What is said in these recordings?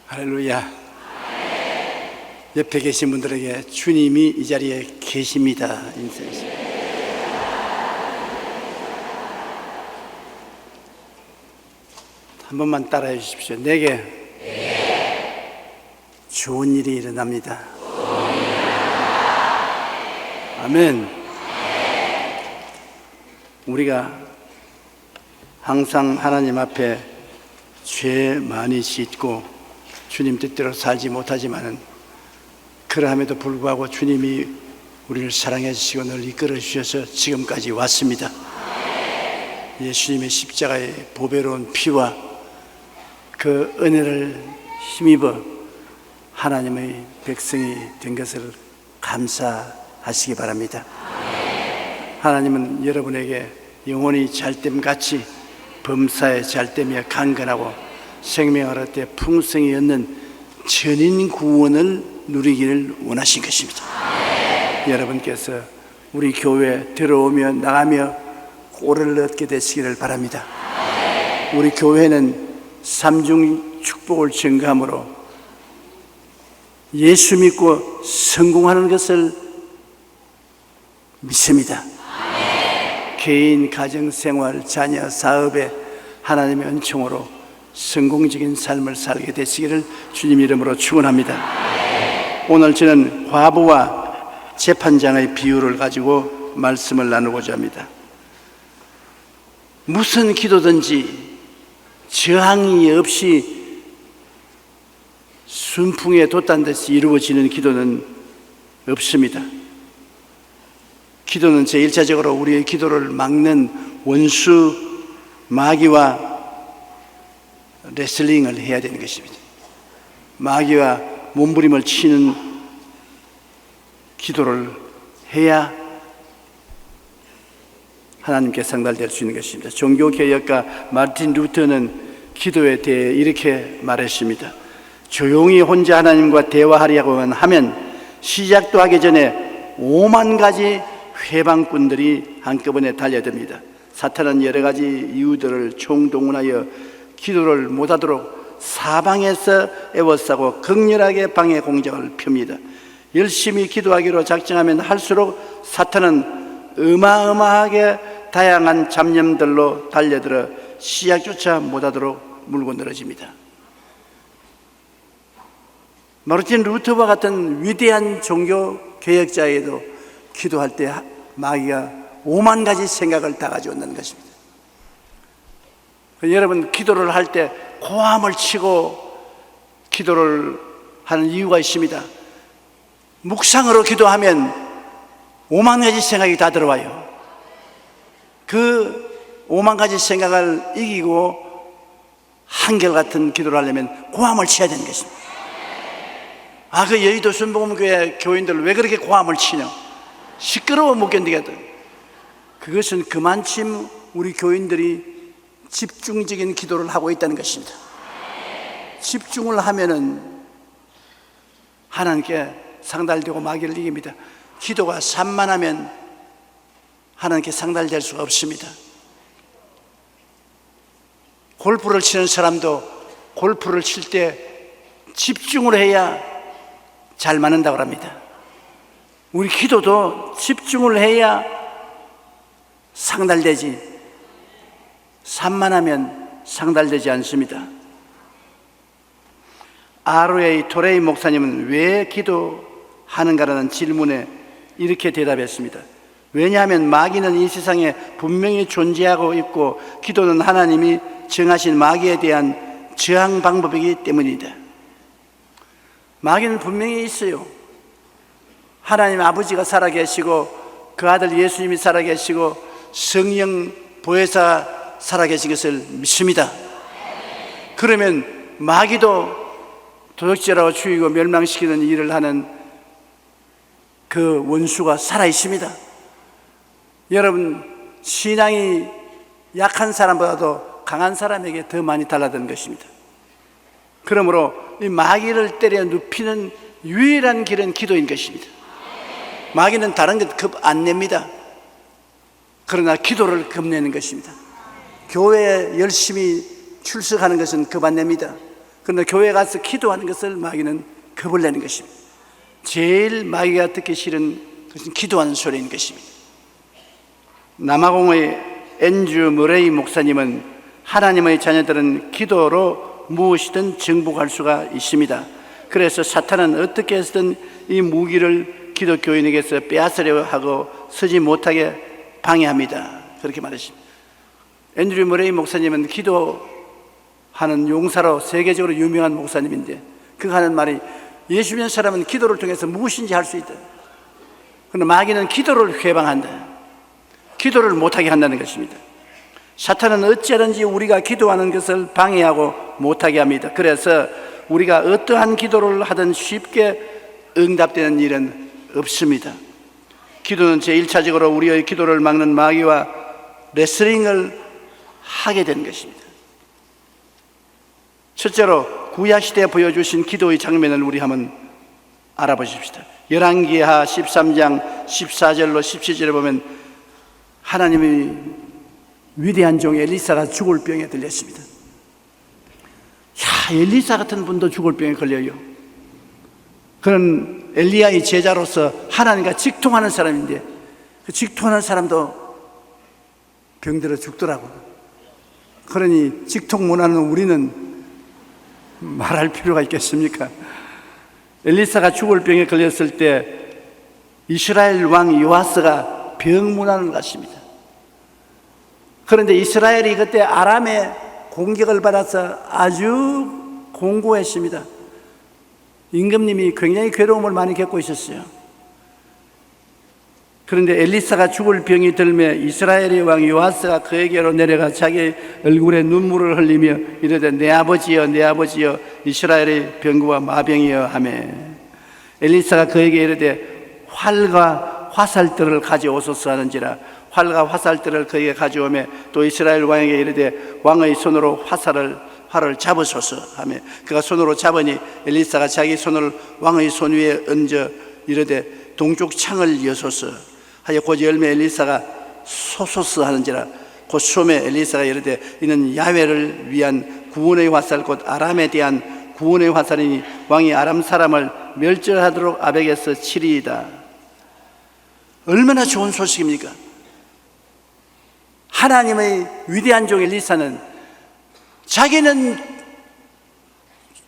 할렐루야. 옆에 계신 분들에게 주님이 이 자리에 계십니다 인사해주세요. 한 번만 따라해 주십시오. 내게 좋은 일이 일어납니다. 아멘. 우리가 항상 하나님 앞에 죄 많이 짓고 주님 뜻대로 살지 못하지만은 그러함에도 불구하고 주님이 우리를 사랑해 주시고 늘 이끌어 주셔서 지금까지 왔습니다. 예수님의 십자가의 보배로운 피와 그 은혜를 힘입어 하나님의 백성이 된 것을 감사하시기 바랍니다. 하나님은 여러분에게 영혼이 잘됨같이 범사에 잘되며 강건하고 생명을 얻되 풍성히 얻는 전인 구원을 누리기를 원하신 것입니다. 여러분께서 우리 교회에 들어오며 나가며 꼴을 얻게 되시기를 바랍니다. 우리 교회는 삼중 축복을 증거함으로 예수 믿고 성공하는 것을 믿습니다. 개인, 가정, 생활, 자녀, 사업에 하나님의 은총으로 성공적인 삶을 살게 되시기를 주님 이름으로 축원합니다. 오늘 저는 과부와 재판장의 비유를 가지고 말씀을 나누고자 합니다. 무슨 기도든지 저항이 없이 순풍에 돛단 듯이 이루어지는 기도는 없습니다. 기도는 제1차적으로 우리의 기도를 막는 원수 마귀와 레슬링을 해야 되는 것입니다. 마귀와 몸부림을 치는 기도를 해야 하나님께 상달될 수 있는 것입니다. 종교개혁가 마르틴 루터는 기도에 대해 이렇게 말했습니다. 조용히 혼자 하나님과 대화하려고 하면 시작도 하기 전에 5만 가지 회방꾼들이 한꺼번에 달려듭니다. 사탄은 여러 가지 이유들을 총동원하여 기도를 못하도록 사방에서 애워싸고 극렬하게 방해 공작을 펴니다. 열심히 기도하기로 작정하면 할수록 사탄은 어마어마하게 다양한 잡념들로 달려들어 시작조차 못하도록 물고 늘어집니다. 마르틴 루터와 같은 위대한 종교 개혁자에도 기도할 때 마귀가 5만 가지 생각을 다 가져온다는 것입니다. 여러분, 기도를 할 때 고함을 치고 기도를 하는 이유가 있습니다. 묵상으로 기도하면 5만 가지 생각이 다 들어와요. 그 5만 가지 생각을 이기고 한결같은 기도를 하려면 고함을 쳐야 되는 것입니다. 그 여의도 순복음교회 교인들 왜 그렇게 고함을 치냐? 시끄러워 못 견디거든. 그것은 그만큼 우리 교인들이 집중적인 기도를 하고 있다는 것입니다. 집중을 하면은 하나님께 상달되고 마귀를 이깁니다. 기도가 산만하면 하나님께 상달될 수가 없습니다. 골프를 치는 사람도 골프를 칠 때 집중을 해야 잘 맞는다고 합니다. 우리 기도도 집중을 해야 상달되지, 산만하면 상달되지 않습니다. R.A. 토레이 목사님은 왜 기도하는가라는 질문에 이렇게 대답했습니다. 왜냐하면 마귀는 이 세상에 분명히 존재하고 있고 기도는 하나님이 정하신 마귀에 대한 저항 방법이기 때문이다. 마귀는 분명히 있어요. 하나님 아버지가 살아계시고 그 아들 예수님이 살아계시고 성령 보혜사 살아계신 것을 믿습니다. 그러면 마귀도 도적질하고 죽이고 멸망시키는 일을 하는 그 원수가 살아 있습니다. 여러분, 신앙이 약한 사람보다도 강한 사람에게 더 많이 달라드는 것입니다. 그러므로 이 마귀를 때려 눕히는 유일한 길은 기도인 것입니다. 마귀는 다른 것 겁 안 냅니다. 그러나 기도를 겁내는 것입니다. 교회에 열심히 출석하는 것은 겁 안 냅니다. 그러나 교회 가서 기도하는 것을 마귀는 겁을 내는 것입니다. 제일 마귀가 듣기 싫은 것은 기도하는 소리인 것입니다. 남아공의 앤드류 머레이 목사님은 하나님의 자녀들은 기도로 무엇이든 정복할 수가 있습니다. 그래서 사탄은 어떻게 해서든 이 무기를 기독교인에게서 빼앗으려 하고 서지 못하게 방해합니다. 그렇게 말했습니다. 앤드류 머레이 목사님은 기도하는 용사로 세계적으로 유명한 목사님인데 그가 하는 말이 예수 믿는 사람은 기도를 통해서 무엇인지 할 수 있다. 그러나 마귀는 기도를 회방한다. 기도를 못하게 한다는 것입니다. 사탄은 어찌하든지 우리가 기도하는 것을 방해하고 못하게 합니다. 그래서 우리가 어떠한 기도를 하든 쉽게 응답되는 일은 없습니다. 기도는 제1차적으로 우리의 기도를 막는 마귀와 레슬링을 하게 되는 것입니다. 첫째로 구약시대에 보여주신 기도의 장면을 우리 한번 알아보십시다. 열왕기하 13장 14절로 17절에 보면 하나님의 위대한 종 엘리사가 죽을 병에 들렸습니다. 엘리사 같은 분도 죽을 병에 걸려요. 그는 엘리야의 제자로서 하나님과 직통하는 사람인데 그 직통하는 사람도 병들어 죽더라고요. 그러니 직통 못하는 우리는 말할 필요가 있겠습니까? 엘리사가 죽을 병에 걸렸을 때 이스라엘 왕 요아스가 병문안을 갔습니다. 그런데 이스라엘이 그때 아람의 공격을 받아서 아주 공고했습니다. 임금님이 굉장히 괴로움을 많이 겪고 있었어요. 그런데 엘리사가 죽을 병이 들매 이스라엘의 왕 요아스가 그에게로 내려가 자기 얼굴에 눈물을 흘리며 이르되 내 아버지여 내 아버지여 이스라엘의 병구와 마병이여 하매 엘리사가 그에게 이르되 활과 화살들을 가져오소서 하는지라 활과 화살들을 그에게 가져오매 또 이스라엘 왕에게 이르되 왕의 손으로 활을 잡으소서 하며 그가 손으로 잡으니 엘리사가 자기 손을 왕의 손 위에 얹어 이르되 동쪽 창을 여소서 하여 곧 열매 엘리사가 소소스 하는지라 곧 소매 엘리사가 이르되 이는 야훼를 위한 구원의 화살 곧 아람에 대한 구원의 화살이니 왕이 아람 사람을 멸절하도록 아벡에서 치리이다. 얼마나 좋은 소식입니까? 하나님의 위대한 종 엘리사는 자기는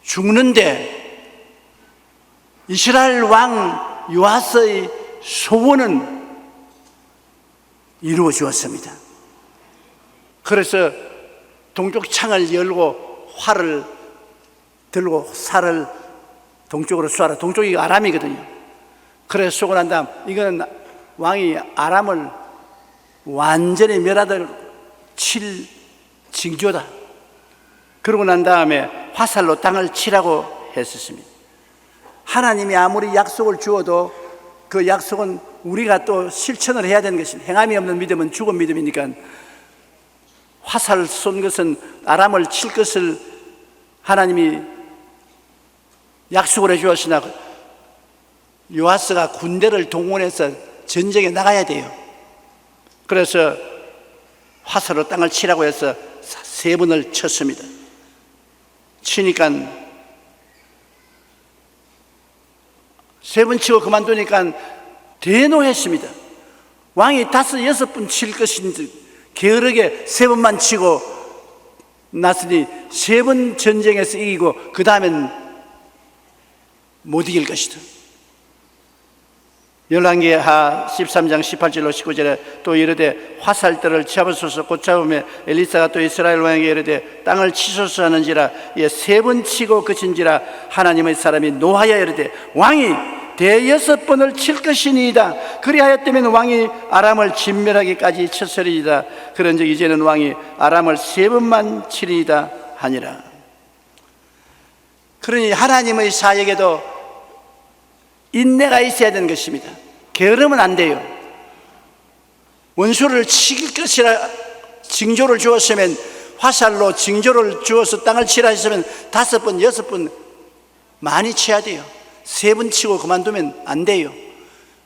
죽는데 이스라엘 왕 요아스의 소원은 이루어 주었습니다. 그래서 동쪽 창을 열고 활을 들고 살을 동쪽으로 쏘아라. 동쪽이 아람이거든요. 그래서 쏘고 난 다음 이거는 왕이 아람을 완전히 멸하도록 칠 징조다. 그러고 난 다음에 화살로 땅을 치라고 했었습니다. 하나님이 아무리 약속을 주어도 그 약속은 우리가 또 실천을 해야 되는 것입니다. 행함이 없는 믿음은 죽은 믿음이니까 화살 쏜 것은 아람을 칠 것을 하나님이 약속을 해주었으나 요아스가 군대를 동원해서 전쟁에 나가야 돼요. 그래서 화살로 땅을 치라고 해서 3번을 쳤습니다. 치니까 3번 치고 그만두니까 대노했습니다. 왕이 5, 6번 칠 것인지 게으르게 3번만 치고 났으니 3번 전쟁에서 이기고 그 다음엔 못 이길 것이다. 열왕기하 13장 18절로 19절에 또 이르되 화살들을 잡으소서 곧 잡으며 엘리사가 또 이스라엘 왕에게 이르되 땅을 치소서 하는지라 이에 3번 치고 그친지라 하나님의 사람이 노하여 이르되 왕이 6번을 칠 것이니이다. 그리하였다면 왕이 아람을 진멸하기까지 쳤으리이다. 그런즉 이제는 왕이 아람을 3번만 치리이다 하니라. 그러니 하나님의 사역에도 인내가 있어야 되는 것입니다. 게으르면 안 돼요. 원수를 칠 것이라 징조를 주었으면 화살로 징조를 주어서 땅을 치라 했으면 5번, 6번 많이 쳐야 돼요. 3번 치고 그만두면 안 돼요.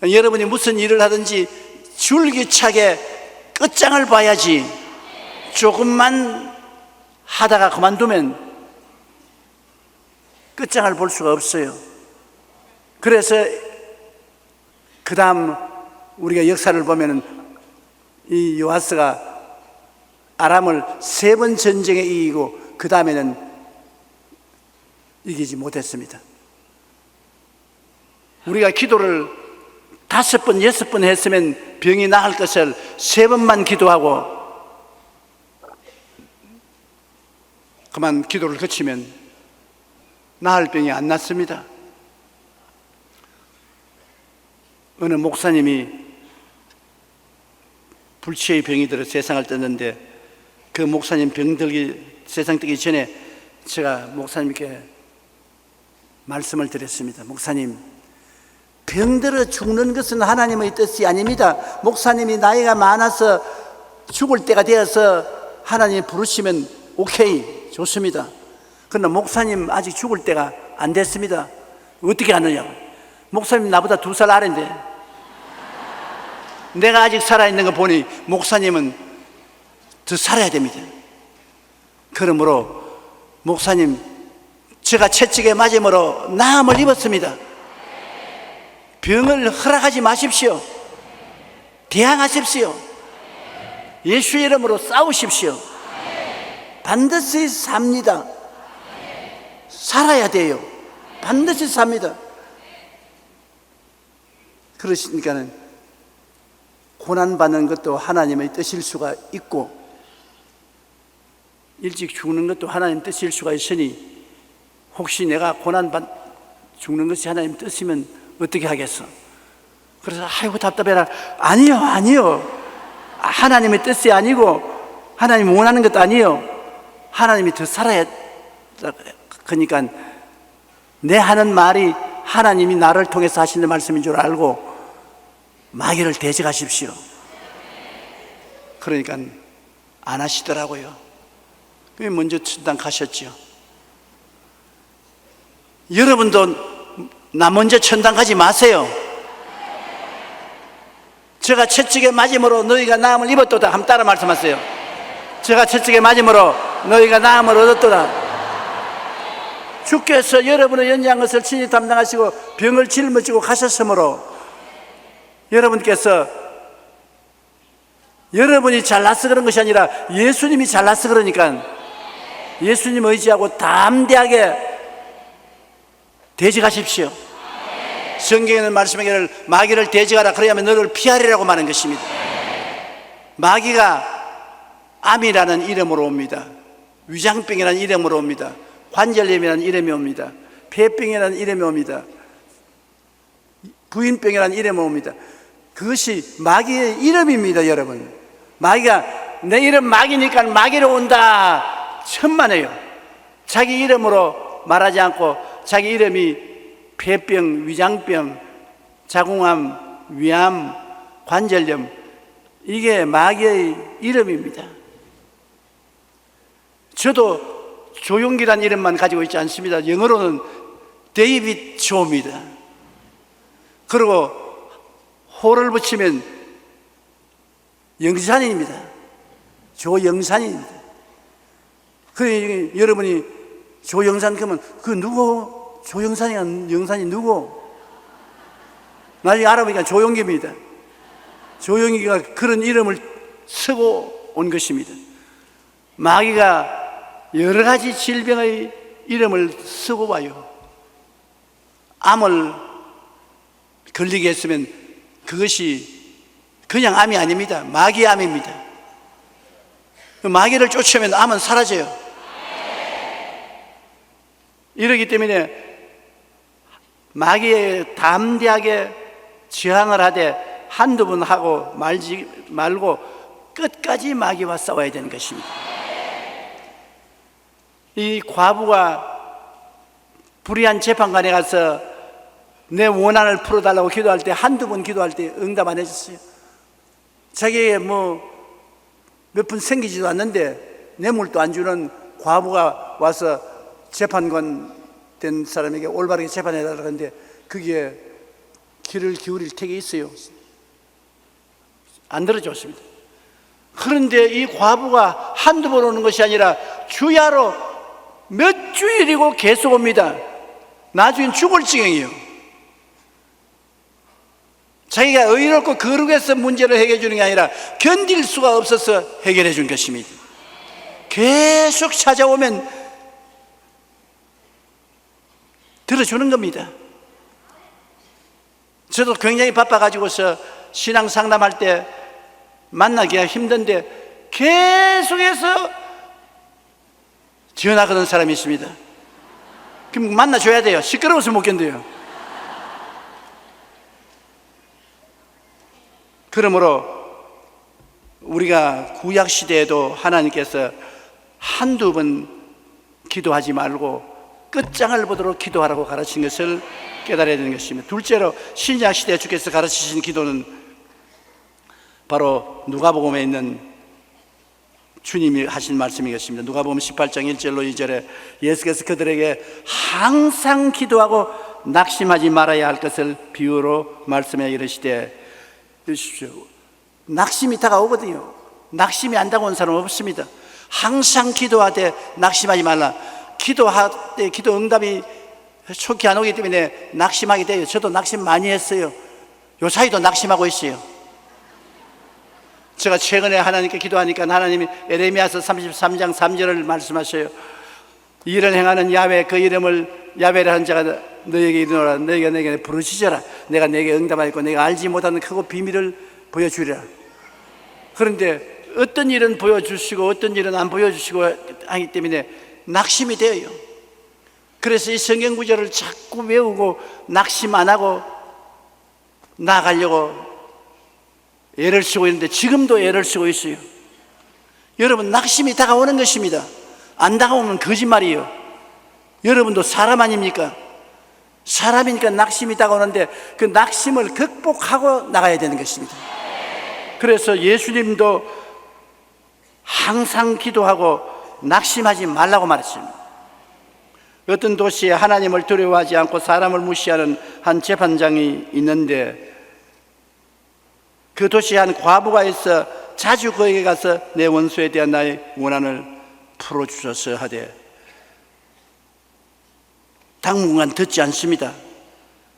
여러분이 무슨 일을 하든지 줄기차게 끝장을 봐야지 조금만 하다가 그만두면 끝장을 볼 수가 없어요. 그래서 그 다음 우리가 역사를 보면은 이 요아스가 아람을 3번 전쟁에 이기고 그 다음에는 이기지 못했습니다. 우리가 기도를 5번, 6번 했으면 병이 나을 것을 3번만 기도하고 그만 기도를 거치면 나을 병이 안 났습니다. 어느 목사님이 불치의 병이 들어 세상을 떴는데 그 목사님 세상 뜨기 전에 제가 목사님께 말씀을 드렸습니다. 목사님, 병들어 죽는 것은 하나님의 뜻이 아닙니다. 목사님이 나이가 많아서 죽을 때가 되어서 하나님 부르시면 오케이, 좋습니다. 그러나 목사님 아직 죽을 때가 안 됐습니다. 어떻게 하느냐? 목사님 나보다 2살 아래인데 내가 아직 살아있는 거 보니 목사님은 더 살아야 됩니다. 그러므로 목사님, 제가 채찍에 맞음으로 나음을 입었습니다. 병을 허락하지 마십시오. 대항하십시오. 예수의 이름으로 싸우십시오. 반드시 삽니다. 살아야 돼요. 반드시 삽니다. 그러시니까는 고난받는 것도 하나님의 뜻일 수가 있고 일찍 죽는 것도 하나님 뜻일 수가 있으니 혹시 내가 죽는 것이 하나님 뜻이면 어떻게 하겠어? 그래서 아이고 답답해라. 아니요. 하나님의 뜻이 아니고 하나님이 원하는 것도 아니에요. 하나님이 더 살아야. 그러니까 내 하는 말이 하나님이 나를 통해서 하시는 말씀인 줄 알고 마귀를 대적하십시오. 그러니까 안 하시더라고요. 먼저 천당 가셨죠. 여러분도 나 먼저 천당 가지 마세요. 제가 채찍에 맞음으로 너희가 나음을 입었도다. 한번 따라 말씀하세요. 제가 채찍에 맞음으로 너희가 나음을 얻었도다. 주께서 여러분의 연약한 것을 친히 담당하시고 병을 짊어지고 가셨으므로 여러분께서 여러분이 잘나서 그런 것이 아니라 예수님이 잘나서 그러니까 예수님 의지하고 담대하게 대적하십시오. 성경에는 말씀하기를 마귀를 대적하라 그래야만 너를 피하리라고 말하는 것입니다. 마귀가 암이라는 이름으로 옵니다. 위장병이라는 이름으로 옵니다. 관절염이라는 이름이 옵니다. 폐병이라는 이름이 옵니다. 부인병이라는 이름이 옵니다. 그것이 마귀의 이름입니다. 여러분, 마귀가 내 이름 마귀니까 마귀로 온다 천만에요. 자기 이름으로 말하지 않고 자기 이름이 폐병, 위장병, 자궁암, 위암, 관절염, 이게 마귀의 이름입니다. 저도 조용기란 이름만 가지고 있지 않습니다. 영어로는 데이빗 조입니다. 그리고 호를 붙이면 영산입니다. 조영산입니다. 그래 여러분이 조영산 그러면 그 누구? 조영산이 영산이 누구? 나중에 알아보니까 조용기입니다. 조용기가 그런 이름을 쓰고 온 것입니다. 마귀가 여러 가지 질병의 이름을 쓰고 와요. 암을 걸리게 했으면 그것이 그냥 암이 아닙니다. 마귀의 암입니다. 마귀를 쫓으면 암은 사라져요. 이러기 때문에 마귀에 담대하게 저항을 하되 한두 번 하고 말지 말고 끝까지 마귀와 싸워야 되는 것입니다. 이 과부가 불의한 재판관에 가서 내 원한을 풀어달라고 기도할 때 한두 번 기도할 때 응답 안 해줬어요. 자기에게 몇 분 생기지도 않는데 뇌물도 안 주는 과부가 와서 재판관 된 사람에게 올바르게 재판해달라고 하는데 그게 귀를 기울일 택이 있어요. 안 들어줬습니다. 그런데 이 과부가 한두 번 오는 것이 아니라 주야로 몇 주일이고 계속 옵니다. 나중엔 죽을 지경이에요. 자기가 의롭고 거룩해서 문제를 해결해 주는 게 아니라 견딜 수가 없어서 해결해 준 것입니다. 계속 찾아오면 들어주는 겁니다. 저도 굉장히 바빠가지고서 신앙 상담할 때 만나기가 힘든데 계속해서 전화하던 사람이 있습니다. 그럼 만나줘야 돼요. 시끄러워서 못 견뎌요. 그러므로 우리가 구약시대에도 하나님께서 한두 번 기도하지 말고 끝장을 보도록 기도하라고 가르친 것을 깨달아야 되는 것입니다. 둘째로 신약시대에 주께서 가르치신 기도는 바로 누가복음에 있는 주님이 하신 말씀이겠습니다. 누가복음 18장 1절로 2절에 예수께서 그들에게 항상 기도하고 낙심하지 말아야 할 것을 비유로 말씀해 이르시되, 주십시오. 낙심이 다가오거든요. 낙심이 안 다가온 사람 없습니다. 항상 기도하되 낙심하지 말라. 기도할 때 기도 응답이 좋게 안 오기 때문에 낙심하게 돼요. 저도 낙심 많이 했어요. 요 사이도 낙심하고 있어요. 제가 최근에 하나님께 기도하니까 하나님이 에레미야서 33장 3절을 말씀하셔요. 일을 행하는 야훼, 그 이름을 야훼라 한 자가 너에게 이르노라. 너희가 내게 부르짖어라. 내가 내게 응답하였고 내가 알지 못하는 크고 비밀을 보여주리라. 그런데 어떤 일은 보여주시고 어떤 일은 안 보여주시고 하기 때문에 낙심이 되어요. 그래서 이 성경 구절을 자꾸 외우고 낙심 안 하고 나아가려고 애를 쓰고 있는데 지금도 애를 쓰고 있어요. 여러분, 낙심이 다가오는 것입니다. 안 다가오면 거짓말이에요. 여러분도 사람 아닙니까? 사람이니까 낙심이 다가오는데 그 낙심을 극복하고 나가야 되는 것입니다. 그래서 예수님도 항상 기도하고 낙심하지 말라고 말했습니다. 어떤 도시에 하나님을 두려워하지 않고 사람을 무시하는 한 재판장이 있는데 그 도시에 한 과부가 있어 자주 그에게 가서 내 원수에 대한 나의 원한을 풀어주소서 하되 당분간 듣지 않습니다.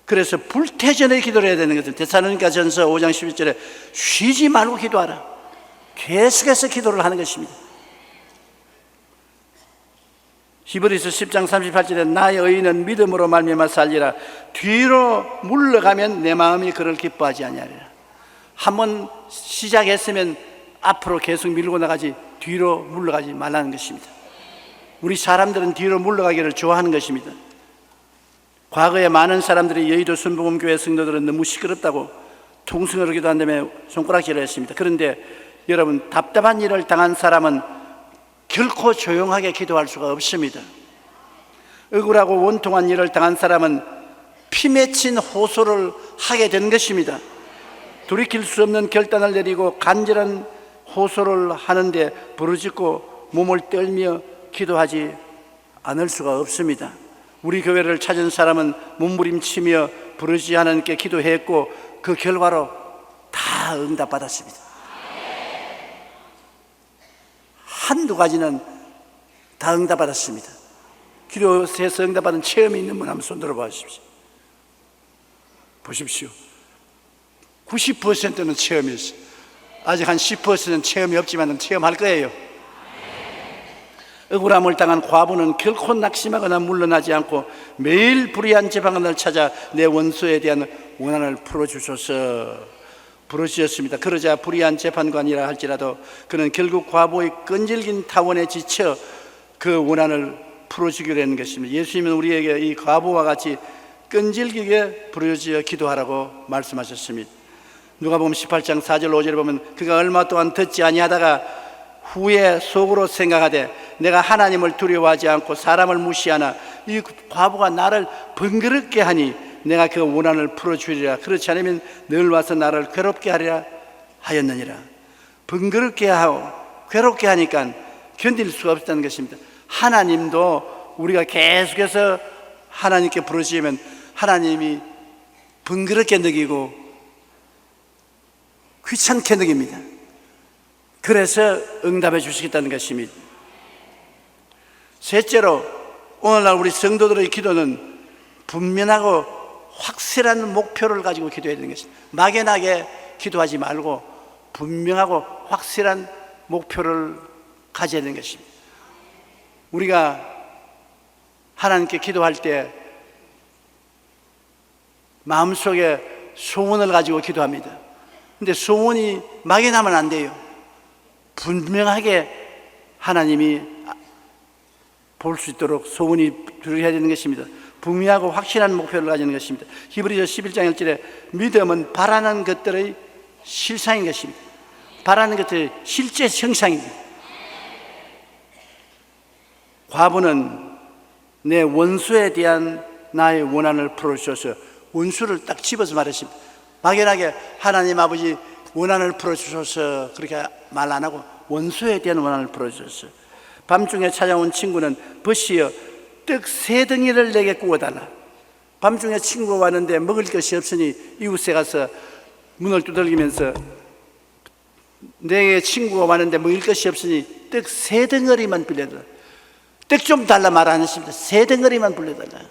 그래서 불태전에 기도를 해야 되는 것은 데살로니가전서 5장 11절에 쉬지 말고 기도하라. 계속해서 기도를 하는 것입니다. 히브리서 10장 38절에 나의 의인은 믿음으로 말미암아 살리라. 뒤로 물러가면 내 마음이 그를 기뻐하지 아니하리라. 한번 시작했으면 앞으로 계속 밀고 나가지 뒤로 물러가지 말라는 것입니다. 우리 사람들은 뒤로 물러가기를 좋아하는 것입니다. 과거에 많은 사람들이 여의도 순복음교회 성도들은 너무 시끄럽다고 통성으로 기도한다며 손가락질을 했습니다. 그런데 여러분, 답답한 일을 당한 사람은 결코 조용하게 기도할 수가 없습니다. 억울하고 원통한 일을 당한 사람은 피 맺힌 호소를 하게 되는 것입니다. 돌이킬 수 없는 결단을 내리고 간절한 호소를 하는데 부르짖고 몸을 떨며 기도하지 않을 수가 없습니다. 우리 교회를 찾은 사람은 몸부림치며 부르짖어 하나님께 기도했고 그 결과로 다 응답받았습니다. 한두 가지는 다 응답받았습니다. 기도해서 응답받은 체험이 있는 분 한번 손 들어봐 주십시오. 보십시오. 90%는 체험이 있어요. 아직 한 10%는 체험이 없지만 체험할 거예요. 억울함을 당한 과부는 결코 낙심하거나 물러나지 않고 매일 불의한 재판관을 찾아 내 원수에 대한 원한을 풀어주소서 부르짖었습니다. 그러자 불의한 재판관이라 할지라도 그는 결국 과부의 끈질긴 타원에 지쳐 그 원한을 풀어주기로 했는 것입니다. 예수님은 우리에게 이 과부와 같이 끈질기게 부르짖어 기도하라고 말씀하셨습니다. 누가복음 18장 4절 5절에 보면 그가 얼마 동안 듣지 아니하다가 후에 속으로 생각하되 내가 하나님을 두려워하지 않고 사람을 무시하나 이 과부가 나를 번거롭게 하니 내가 그 원한을 풀어주리라. 그렇지 않으면 늘 와서 나를 괴롭게 하리라 하였느니라. 번거롭게 하고 괴롭게 하니까 견딜 수가 없다는 것입니다. 하나님도 우리가 계속해서 하나님께 부르짖으면 하나님이 번거롭게 느끼고 귀찮게 느낍니다. 그래서 응답해 주시겠다는 것입니다. 셋째로 오늘날 우리 성도들의 기도는 분명하고 확실한 목표를 가지고 기도해야 되는 것입니다. 막연하게 기도하지 말고 분명하고 확실한 목표를 가져야 되는 것입니다. 우리가 하나님께 기도할 때 마음속에 소원을 가지고 기도합니다. 근데 소원이 막연하면 안 돼요. 분명하게 하나님이 볼 수 있도록 소원이 들어야 되는 것입니다. 분명하고 확실한 목표를 가지는 것입니다. 히브리서 11장 1절에 믿음은 바라는 것들의 실상인 것입니다. 바라는 것들의 실제 형상입니다. 과부는 내 원수에 대한 나의 원한을 풀어주셔서, 원수를 딱 집어서 말했습니다. 막연하게 하나님 아버지 원한을 풀어주셔서 그렇게 말 안 하고 원수에 대한 원한을 풀어주셨어요. 밤중에 찾아온 친구는 벗이여 떡 3덩이를 내게 구워달라. 밤중에 친구가 왔는데 먹을 것이 없으니 이웃에 가서 문을 두들기면서 내 친구가 왔는데 먹을 것이 없으니 떡 3덩어리만 빌려달라. 떡 좀 달라 말 안 했습니다. 3덩어리만 빌려달라.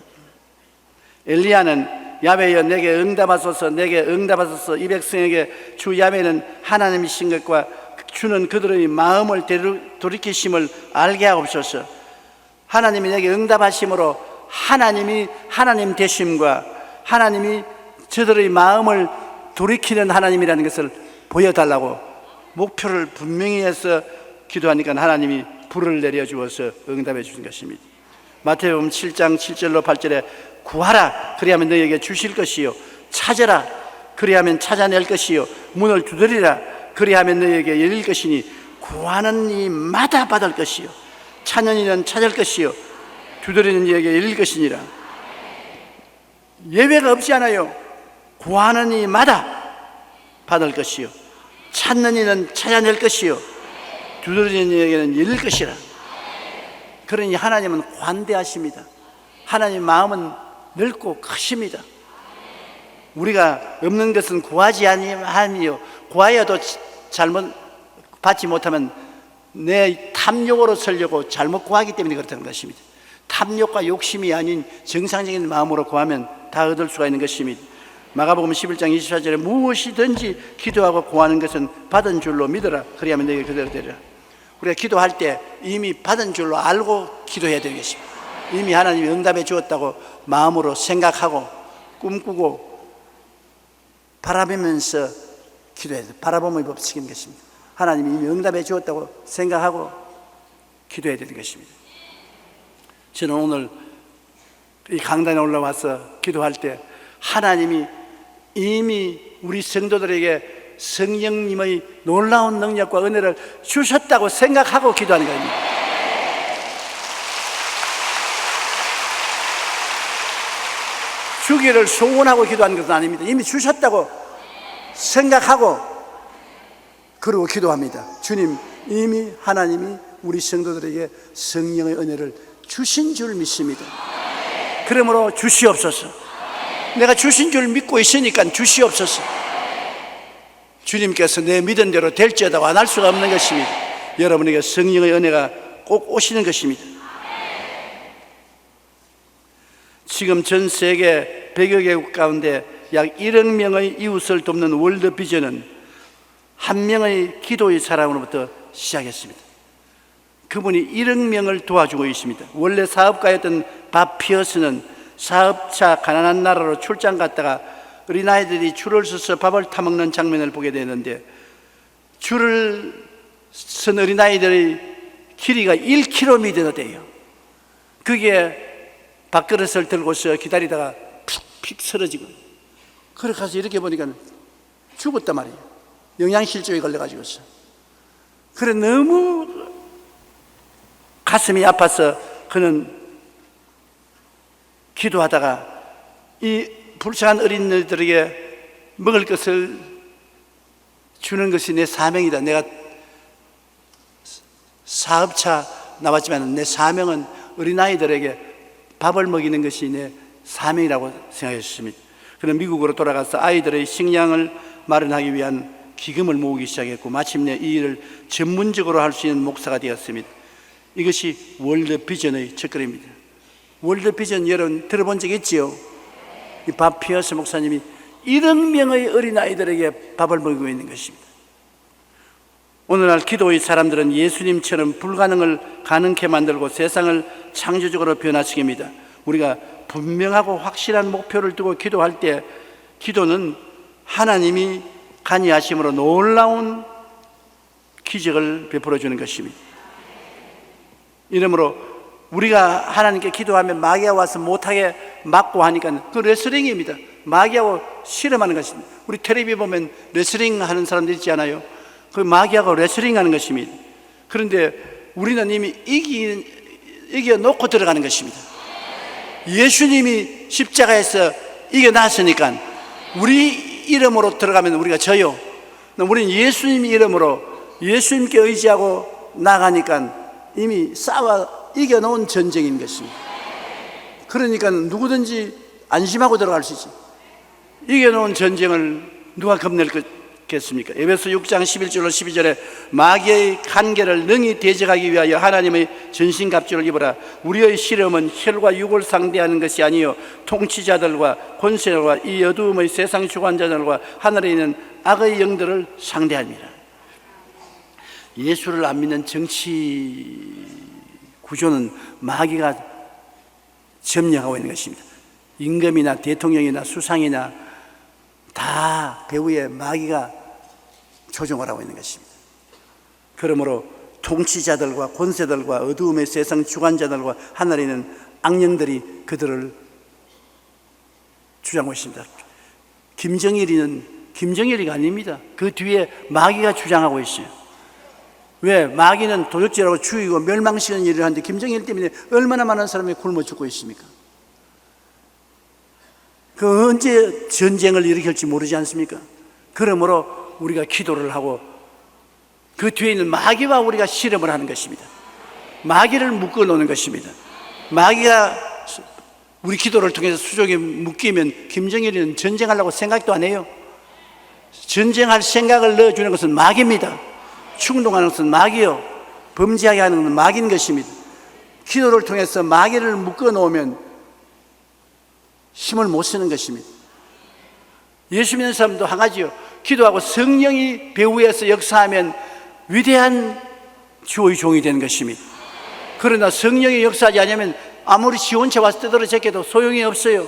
엘리야는 야훼여 내게 응답하소서, 내게 응답하소서. 이 백성에게 주 야훼는 하나님이신 것과 주는 그들의 마음을 돌이키심을 알게 하옵소서. 하나님이 내게 응답하심으로 하나님이 하나님 되심과 하나님이 저들의 마음을 돌이키는 하나님이라는 것을 보여달라고 목표를 분명히 해서 기도하니까 하나님이 불을 내려주어서 응답해 주신 것입니다. 마태복음 7장 7절로 8절에 구하라 그리하면 너희에게 주실 것이요, 찾으라 그리하면 찾아낼 것이요, 문을 두드리라 그리하면 너희에게 열릴 것이니 구하는 이마다 받을 것이요, 찾는 이는 찾을 것이요, 두드리는 이에게 열릴 것이니라. 예외가 없지 않아요. 구하는 이마다 받을 것이요, 찾는 이는 찾아낼 것이요, 두드리는 이에게는 열릴 것이라. 그러니 하나님은 관대하십니다. 하나님 마음은 넓고 크십니다. 우리가 없는 것은 구하지 아니하며 구하여도 잘못 받지 못하면 내 탐욕으로 살려고 잘못 구하기 때문에 그렇다는 것입니다. 탐욕과 욕심이 아닌 정상적인 마음으로 구하면 다 얻을 수가 있는 것입니다. 마가복음 11장 24절에 무엇이든지 기도하고 구하는 것은 받은 줄로 믿어라 그리하면 너희에게 그대로 되리라. 우리가 기도할 때 이미 받은 줄로 알고 기도해야 되겠습니다. 이미 하나님이 응답해 주었다고 마음으로 생각하고 꿈꾸고 바라보면서 기도해야 돼요. 바라봄의 법칙인 것입니다. 하나님이 이미 응답해 주었다고 생각하고 기도해야 되는 것입니다. 저는 오늘 이 강단에 올라와서 기도할 때 하나님이 이미 우리 성도들에게 성령님의 놀라운 능력과 은혜를 주셨다고 생각하고 기도하는 겁니다. 주기를 소원하고 기도하는 것은 아닙니다. 이미 주셨다고 생각하고 그러고 기도합니다. 주님, 이미 하나님이 우리 성도들에게 성령의 은혜를 주신 줄 믿습니다. 그러므로 주시옵소서. 내가 주신 줄 믿고 있으니까 주시옵소서. 주님께서 내 믿은 대로 될지어다 안 할 수가 없는 것입니다. 여러분에게 성령의 은혜가 꼭 오시는 것입니다. 지금 전 세계 100여 개국 가운데 약 1억 명의 이웃을 돕는 월드비전은 한 명의 기도의 사람으로부터 시작했습니다. 그분이 1억 명을 도와주고 있습니다. 원래 사업가였던 밥 피어스는 사업차 가난한 나라로 출장 갔다가 어린아이들이 줄을 서서 밥을 타먹는 장면을 보게 되는데, 줄을 선 어린아이들의 길이가 1km나 돼요. 그게 밥그릇을 들고서 기다리다가 픽 쓰러지고, 그래 가서 이렇게 보니까 죽었단 말이에요. 영양실조에 걸려가지고서. 그래 너무 가슴이 아파서 그는 기도하다가 이 불쌍한 어린이들에게 먹을 것을 주는 것이 내 사명이다. 내가 사업차 나왔지만 내 사명은 어린아이들에게 밥을 먹이는 것이 내 사명이라고 생각했습니다. 그는 미국으로 돌아가서 아이들의 식량을 마련하기 위한 기금을 모으기 시작했고, 마침내 이 일을 전문적으로 할 수 있는 목사가 되었습니다. 이것이 월드비전의 첫걸음입니다. 월드비전 여러분 들어본 적 있지요? 이 밥 피어스 목사님이 100명의 어린아이들에게 밥을 먹이고 있는 것입니다. 오늘날 기도의 사람들은 예수님처럼 불가능을 가능케 만들고 세상을 창조적으로 변화시킵니다. 우리가 분명하고 확실한 목표를 두고 기도할 때 기도는 하나님이 간이하심으로 놀라운 기적을 베풀어 주는 것입니다. 이러므로 우리가 하나님께 기도하면 마귀가 와서 못하게 막고 하니까 그 레슬링입니다. 마귀하고 실험하는 것입니다. 우리 텔레비 보면 레슬링 하는 사람들 있지 않아요? 그 마귀하고 레슬링 하는 것입니다. 그런데 우리는 이미 이겨놓고 들어가는 것입니다. 예수님이 십자가에서 이겨놨으니까 우리 이름으로 들어가면 우리가 져요. 우리는 예수님 이름으로 예수님께 의지하고 나가니까 이미 싸워 이겨놓은 전쟁인 것입니다. 그러니까 누구든지 안심하고 들어갈 수 있어요. 이겨놓은 전쟁을 누가 겁낼겠습니까? 에베소 6장 11절로 12절에 마귀의 한계를 능히 대적하기 위하여 하나님의 전신갑주를 입어라. 우리의 실험은 혈과 육을 상대하는 것이 아니요 통치자들과 권세들과 이 어두움의 세상 주관자들과 하늘에 있는 악의 영들을 상대합니다. 예수를 안 믿는 정치 구조는 마귀가 점령하고 있는 것입니다. 임금이나 대통령이나 수상이나 다 배후에 마귀가 조종을 하고 있는 것입니다. 그러므로 통치자들과 권세들과 어두움의 세상 주관자들과 하늘에 있는 악령들이 그들을 주장하고 있습니다. 김정일이가 아닙니다. 그 뒤에 마귀가 주장하고 있어요. 왜? 마귀는 도적질하고 죽이고 멸망시키는 일을 하는데 김정일 때문에 얼마나 많은 사람이 굶어 죽고 있습니까? 그 언제 전쟁을 일으킬지 모르지 않습니까? 그러므로 우리가 기도를 하고 그 뒤에 있는 마귀와 우리가 실험을 하는 것입니다. 마귀를 묶어 놓는 것입니다. 마귀가 우리 기도를 통해서 수족에 묶이면 김정일이는 전쟁하려고 생각도 안 해요. 전쟁할 생각을 넣어주는 것은 마귀입니다. 충동하는 것은 마귀요, 범죄하게 하는 것은 마귀인 것입니다. 기도를 통해서 마귀를 묶어 놓으면 힘을 못 쓰는 것입니다. 예수 믿는 사람도 한 가지요, 기도하고 성령이 배후에서 역사하면 위대한 주의 종이 되는 것입니다. 그러나 성령이 역사하지 않으면 아무리 지원체 와서 떠들어 제껴도 소용이 없어요.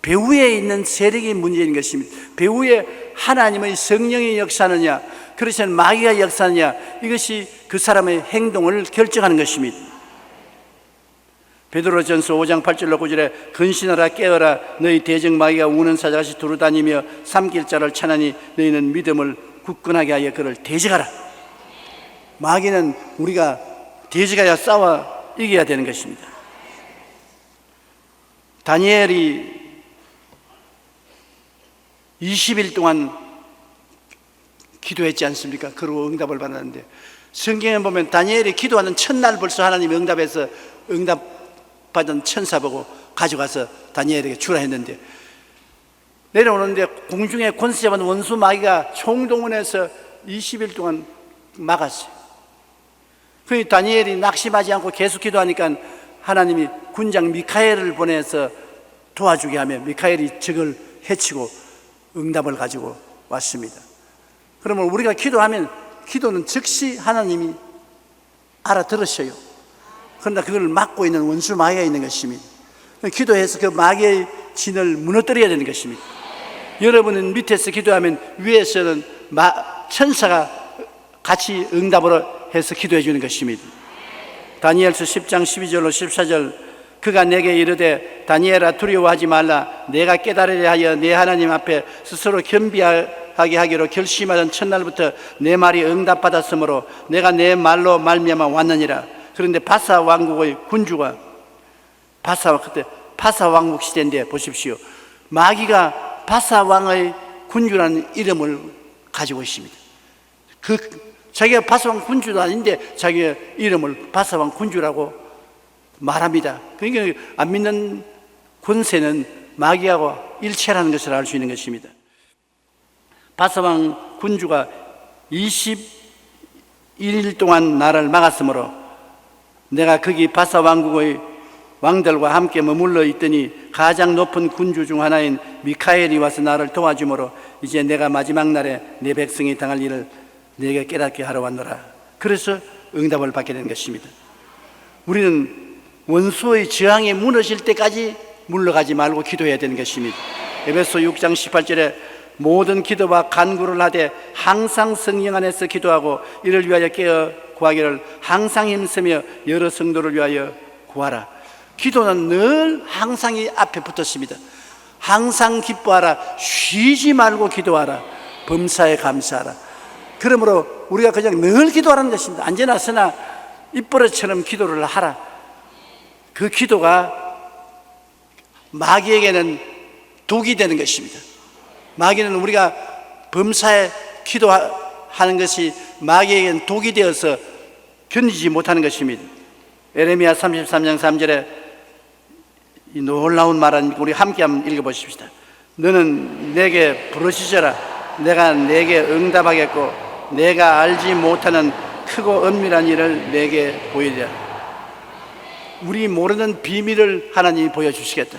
배후에 있는 세력이 문제인 것입니다. 배후에 하나님의 성령이 역사하느냐, 그렇지 않으면 마귀가 역사하느냐, 이것이 그 사람의 행동을 결정하는 것입니다. 베드로전서 5장 8절로 9절에 근신하라 깨어라 너희 대적 마귀가 우는 사자같이 두루다니며 삼킬 자를 찾으니 너희는 믿음을 굳건하게 하여 그를 대적하라. 마귀는 우리가 대적하여 싸워 이겨야 되는 것입니다. 다니엘이 20일 동안 기도했지 않습니까? 그리고 응답을 받았는데, 성경에 보면 다니엘이 기도하는 첫날 벌써 하나님이 응답해서 응답받은 천사 보고 가져가서 다니엘에게 주라 했는데, 내려오는데 공중에 권세 잡은 원수 마귀가 총동원해서 20일 동안 막았어요. 그 다니엘이 낙심하지 않고 계속 기도하니까 하나님이 군장 미카엘을 보내서 도와주게 하며 미카엘이 적을 해치고 응답을 가지고 왔습니다. 그러면 우리가 기도하면 기도는 즉시 하나님이 알아들으셔요. 그러나 그걸 막고 있는 원수 마귀가 있는 것입니다. 기도해서 그 마귀의 진을 무너뜨려야 되는 것입니다. 여러분은 밑에서 기도하면 위에서는 천사가 같이 응답으로 해서 기도해 주는 것입니다. 다니엘서 10장 12절로 14절, 그가 내게 이르되 다니엘아 두려워하지 말라. 내가 깨달으려 하여 내 하나님 앞에 스스로 겸비하게 하기로 결심하던 첫날부터 내 말이 응답받았으므로 내가 내 말로 말미암아 왔느니라. 그런데 바사 왕국의 군주가 그때 바사 왕국 시대인데 보십시오. 마귀가 바사 왕의 군주라는 이름을 가지고 있습니다. 자기가 바사 왕 군주도 아닌데 자기의 이름을 바사 왕 군주라고 말합니다. 그러니까 안 믿는 권세는 마귀하고 일체라는 것을 알 수 있는 것입니다. 바사왕 군주가 21일 동안 나를 막았으므로 내가 거기 바사 왕국의 왕들과 함께 머물러 있더니 가장 높은 군주 중 하나인 미카엘이 와서 나를 도와주므로 이제 내가 마지막 날에 내 백성이 당할 일을 내게 깨닫게 하러 왔노라. 그래서 응답을 받게 된 것입니다. 우리는 원수의 저항에 무너질 때까지 물러가지 말고 기도해야 되는 것입니다. 에베소 6장 18절에 모든 기도와 간구를 하되 항상 성령 안에서 기도하고 이를 위하여 깨어 구하기를 항상 힘쓰며 여러 성도를 위하여 구하라. 기도는 늘 항상 이 앞에 붙었습니다. 항상 기뻐하라. 쉬지 말고 기도하라. 범사에 감사하라. 그러므로 우리가 그냥 늘 기도하라는 것입니다. 언제나 서나 입버릇처럼 기도를 하라. 그 기도가 마귀에게는 독이 되는 것입니다. 마귀는 우리가 범사에 기도하는 것이 마귀에게는 독이 되어서 견디지 못하는 것입니다. 에레미야 33장 3절에 이 놀라운 말은 우리 함께 한번 읽어보십시다. 너는 내게 부르짖어라. 내가 내게 응답하겠고 내가 알지 못하는 크고 은밀한 일을 내게 보이리라. 우리 모르는 비밀을 하나님이 보여주시겠다.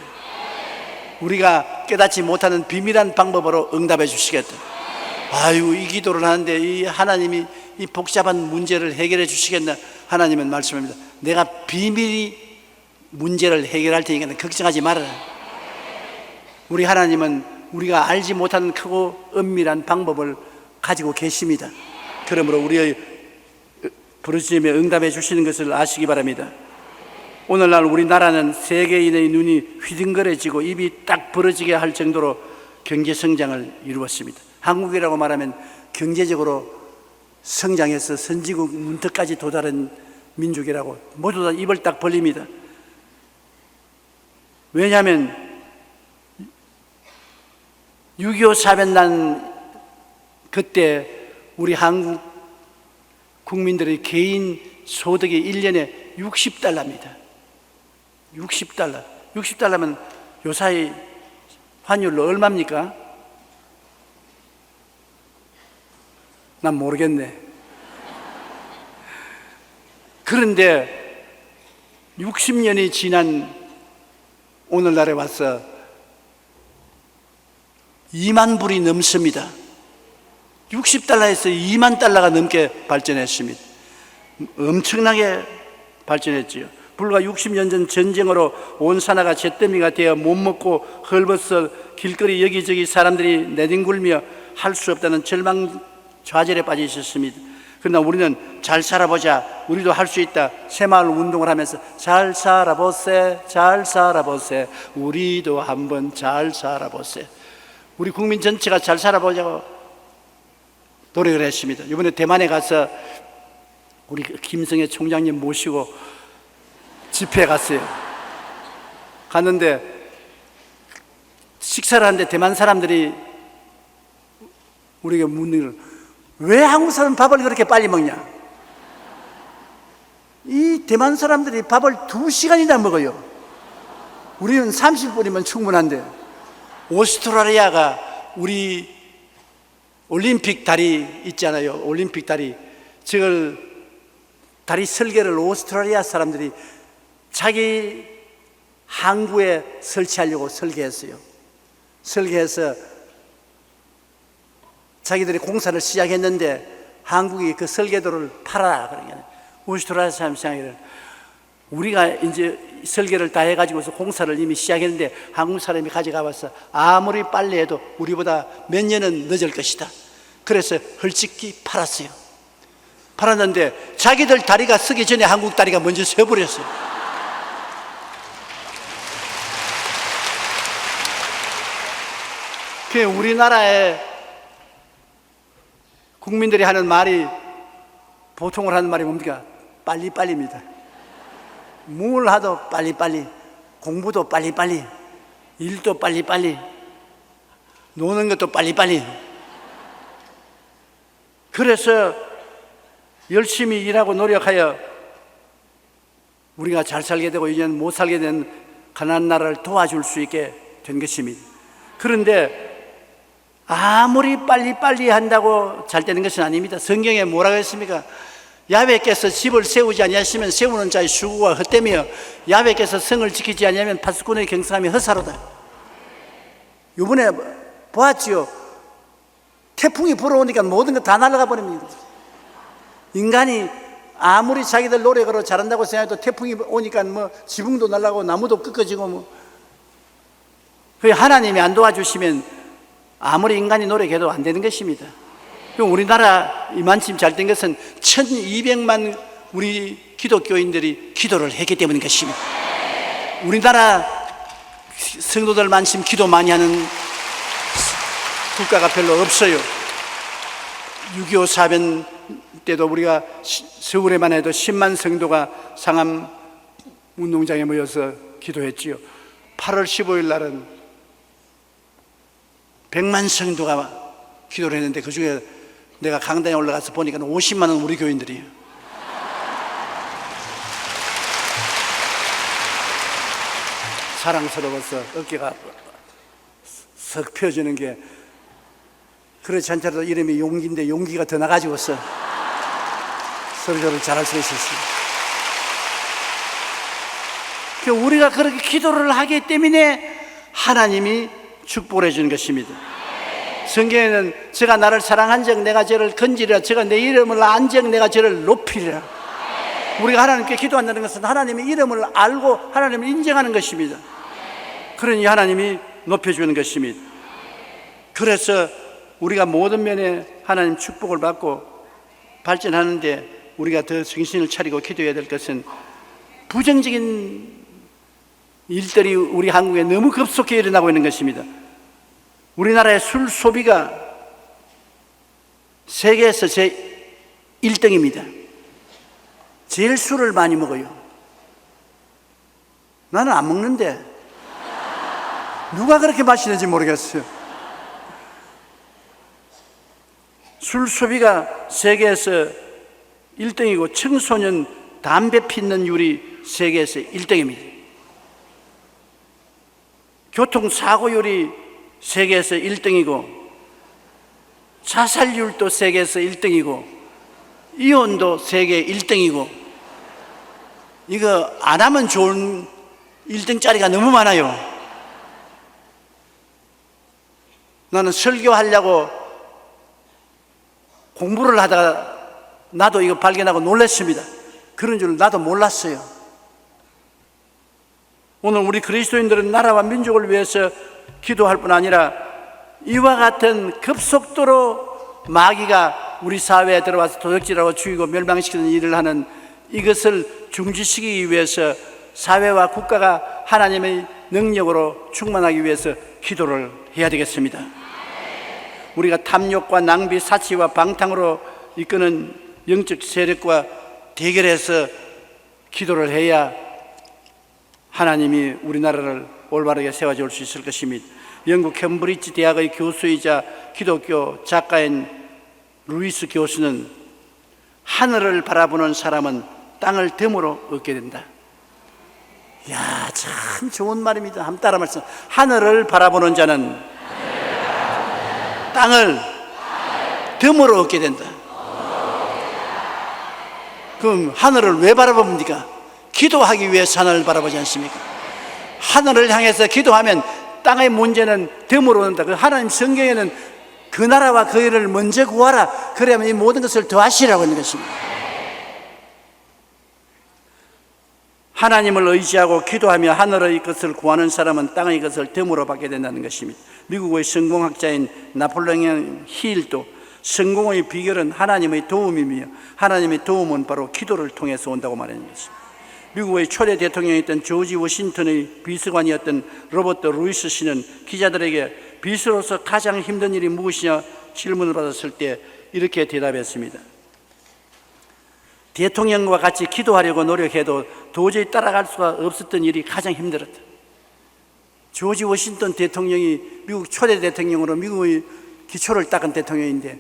우리가 깨닫지 못하는 비밀한 방법으로 응답해 주시겠다. 아유, 이 기도를 하는데 이 하나님이 이 복잡한 문제를 해결해 주시겠나? 하나님은 말씀합니다. 내가 비밀이 문제를 해결할 테니까 걱정하지 말아라. 우리 하나님은 우리가 알지 못하는 크고 은밀한 방법을 가지고 계십니다. 그러므로 우리의 부르짖음에 응답해 주시는 것을 아시기 바랍니다. 오늘날 우리나라는 세계인의 눈이 휘둥그레지고 입이 딱 벌어지게 할 정도로 경제 성장을 이루었습니다. 한국이라고 말하면 경제적으로 성장해서 선진국 문턱까지 도달한 민족이라고 모두 다 입을 딱 벌립니다. 왜냐하면 6.25 사변 난 그때 우리 한국 국민들의 개인 소득이 1년에 60달러입니다. 60달러. 60달러면 요사이 환율로 얼마입니까? 난 모르겠네. 그런데 60년이 지난 오늘날에 와서 2만 불이 넘습니다. 60달러에서 2만 달러가 넘게 발전했습니다. 엄청나게 발전했지요. 불과 60년 전 전쟁으로 온 산하가 잿더미가 되어 못 먹고 헐벗어 길거리 여기저기 사람들이 내뒹굴며 할 수 없다는 절망 좌절에 빠져 있었습니다. 그러나 우리는 잘 살아보자, 우리도 할 수 있다, 새마을 운동을 하면서 잘 살아보세, 잘 살아보세, 우리도 한번 잘 살아보세. 우리 국민 전체가 잘 살아보자고 노력을 했습니다. 이번에 대만에 가서 우리 김성애 총장님 모시고 집회에 갔어요. 갔는데 식사를 하는데 대만 사람들이 우리에게 묻는 걸, 왜 한국 사람 밥을 그렇게 빨리 먹냐? 이 대만 사람들이 밥을 2시간이나 먹어요. 우리는 30분이면 충분한데. 오스트라리아가 우리 올림픽 다리 있잖아요. 올림픽 다리. 저걸 다리 설계를 오스트라리아 사람들이 자기 항구에 설치하려고 설계했어요. 설계해서 자기들이 공사를 시작했는데 한국이 그 설계도를 팔아라 그러니까 오스트라리아 사람 생각에는 우리가 이제 설계를 다 해가지고서 공사를 이미 시작했는데 한국 사람이 가져가 봐서 아무리 빨리 해도 우리보다 몇 년은 늦을 것이다. 그래서 헐찍기 팔았어요. 팔았는데 자기들 다리가 서기 전에 한국 다리가 먼저 서버렸어요. 그 우리나라에 국민들이 하는 말이, 보통으로 하는 말이 뭡니까? 빨리빨리입니다. 뭘 하도 빨리빨리, 공부도 빨리빨리, 일도 빨리빨리, 노는 것도 빨리빨리. 그래서 열심히 일하고 노력하여 우리가 잘 살게 되고 이제는 못 살게 된 가난한 나라를 도와줄 수 있게 된 것입니다. 그런데 아무리 빨리빨리 한다고 잘 되는 것은 아닙니다. 성경에 뭐라고 했습니까? 야훼께서 집을 세우지 아니하시면 세우는 자의 수고가 헛되며 야훼께서 성을 지키지 아니하면 파수꾼의 경성함이 헛사로다. 이번에 보았지요. 태풍이 불어오니까 모든 거 다 날아가 버립니다. 인간이 아무리 자기들 노력으로 잘한다고 생각해도 태풍이 오니까 뭐 지붕도 날아가고 나무도 꺾어지고 뭐. 그 하나님이 안 도와주시면 아무리 인간이 노력해도 안 되는 것입니다. 우리나라 이만큼 잘 된 것은 1200만 우리 기독교인들이 기도를 했기 때문인 것입니다. 우리나라 성도들만큼 기도 많이 하는 국가가 별로 없어요. 6.25 사변 때도 우리가 서울에만 해도 10만 성도가 상암 운동장에 모여서 기도했지요. 8월 15일 날은 100만 성도가 기도를 했는데 그 중에 내가 강당에 올라가서 보니까 50만 원 우리 교인들이에요. 사랑스러워서 어깨가 석 펴지는 게, 그렇지 않더라도 이름이 용기인데 용기가 더 나가지고서 설교를 잘할 수 있었어요. 우리가 그렇게 기도를 하기 때문에 하나님이 축복을 해주는 것입니다. 성경에는 제가 나를 사랑한즉 내가 저를 건지리라, 제가 내 이름을 안즉 내가 저를 높이리라. 우리가 하나님께 기도한다는 것은 하나님의 이름을 알고 하나님을 인정하는 것입니다. 그러니 하나님이 높여주는 것입니다. 그래서 우리가 모든 면에 하나님 축복을 받고 발전하는데 우리가 더 정신을 차리고 기도해야 될 것은, 부정적인 일들이 우리 한국에 너무 급속히 일어나고 있는 것입니다. 우리나라의 술 소비가 세계에서 제 1등입니다. 제일 술을 많이 먹어요. 나는 안 먹는데 누가 그렇게 마시는지 모르겠어요. 술 소비가 세계에서 1등이고 청소년 담배 피는율이 세계에서 1등입니다. 교통사고율이 세계에서 1등이고 자살률도 세계에서 1등이고 이혼도 세계 1등이고, 이거 안 하면 좋은 1등짜리가 너무 많아요. 나는 설교하려고 공부를 하다가 나도 이거 발견하고 놀랐습니다. 그런 줄 나도 몰랐어요. 오늘 우리 그리스도인들은 나라와 민족을 위해서 기도할 뿐 아니라 이와 같은 급속도로 마귀가 우리 사회에 들어와서 도적질하고 죽이고 멸망시키는 일을 하는 이것을 중지시키기 위해서 사회와 국가가 하나님의 능력으로 충만하기 위해서 기도를 해야 되겠습니다. 우리가 탐욕과 낭비, 사치와 방탕으로 이끄는 영적 세력과 대결해서 기도를 해야 하나님이 우리나라를 올바르게 세워줄 수 있을 것입니다. 영국 캠브리지 대학의 교수이자 기독교 작가인 루이스 교수는 하늘을 바라보는 사람은 땅을 덤으로 얻게 된다. 이야, 참 좋은 말입니다. 한번 따라 말씀. 하늘을 바라보는 자는 땅을 덤으로 얻게 된다. 그럼 하늘을 왜 바라봅니까? 기도하기 위해서 하늘을 바라보지 않습니까? 하늘을 향해서 기도하면 땅의 문제는 덤으로 온다. 하나님 성경에는 그 나라와 그 일을 먼저 구하라, 그러면 이 모든 것을 더하시라고 하는 것입니다. 하나님을 의지하고 기도하며 하늘의 것을 구하는 사람은 땅의 것을 덤으로 받게 된다는 것입니다. 미국의 성공학자인 나폴레옹 힐도 성공의 비결은 하나님의 도움이며 하나님의 도움은 바로 기도를 통해서 온다고 말하는 것입니다. 미국의 초대 대통령이었던 조지 워싱턴의 비서관이었던 로버트 루이스 씨는 기자들에게 비서로서 가장 힘든 일이 무엇이냐 질문을 받았을 때 이렇게 대답했습니다. 대통령과 같이 기도하려고 노력해도 도저히 따라갈 수가 없었던 일이 가장 힘들었다. 조지 워싱턴 대통령이 미국 초대 대통령으로 미국의 기초를 닦은 대통령인데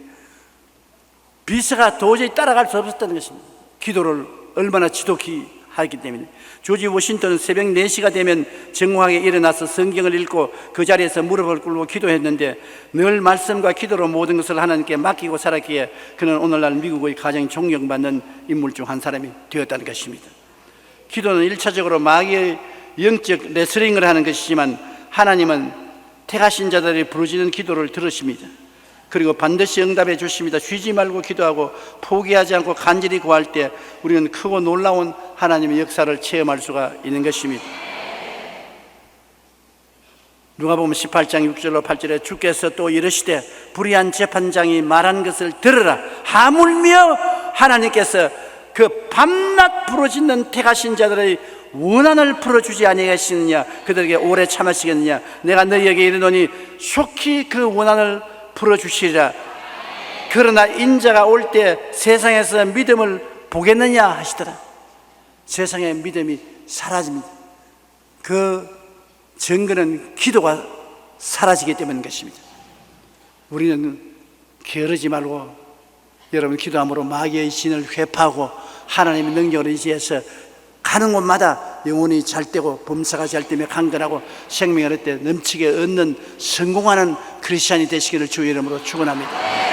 비서가 도저히 따라갈 수 없었다는 것입니다. 기도를 얼마나 지독히 하기 때문에. 조지 워싱턴은 새벽 4시가 되면 정황에 일어나서 성경을 읽고 그 자리에서 무릎을 꿇고 기도했는데 늘 말씀과 기도로 모든 것을 하나님께 맡기고 살았기에 그는 오늘날 미국의 가장 존경받는 인물 중 한 사람이 되었다는 것입니다. 기도는 1차적으로 마귀의 영적 레슬링을 하는 것이지만 하나님은 택하신 자들이 부르짖는 기도를 들으십니다. 그리고 반드시 응답해 주십니다. 쉬지 말고 기도하고 포기하지 않고 간절히 구할 때 우리는 크고 놀라운 하나님의 역사를 체험할 수가 있는 것입니다. 누가복음 18장 6절로 8절에 주께서 또 이르시되 불의한 재판장이 말한 것을 들으라. 하물며 하나님께서 그 밤낮 부르짖는 택하신 자들의 원한을 풀어주지 아니하시느냐, 그들에게 오래 참으시겠느냐. 내가 너희에게 이르노니 속히 그 원한을 풀어주시리라. 그러나 인자가 올 때 세상에서 믿음을 보겠느냐 하시더라. 세상의 믿음이 사라집니다. 그 증거는 기도가 사라지기 때문인 것입니다. 우리는 게으르지 말고 여러분 기도함으로 마귀의 신을 회파하고 하나님의 능력을 의지해서 가는 곳마다 영혼이 잘되고 범사가 잘되며 강건하고 생명을 얻되 넘치게 얻는 성공하는 크리스찬이 되시기를 주의 이름으로 축원합니다.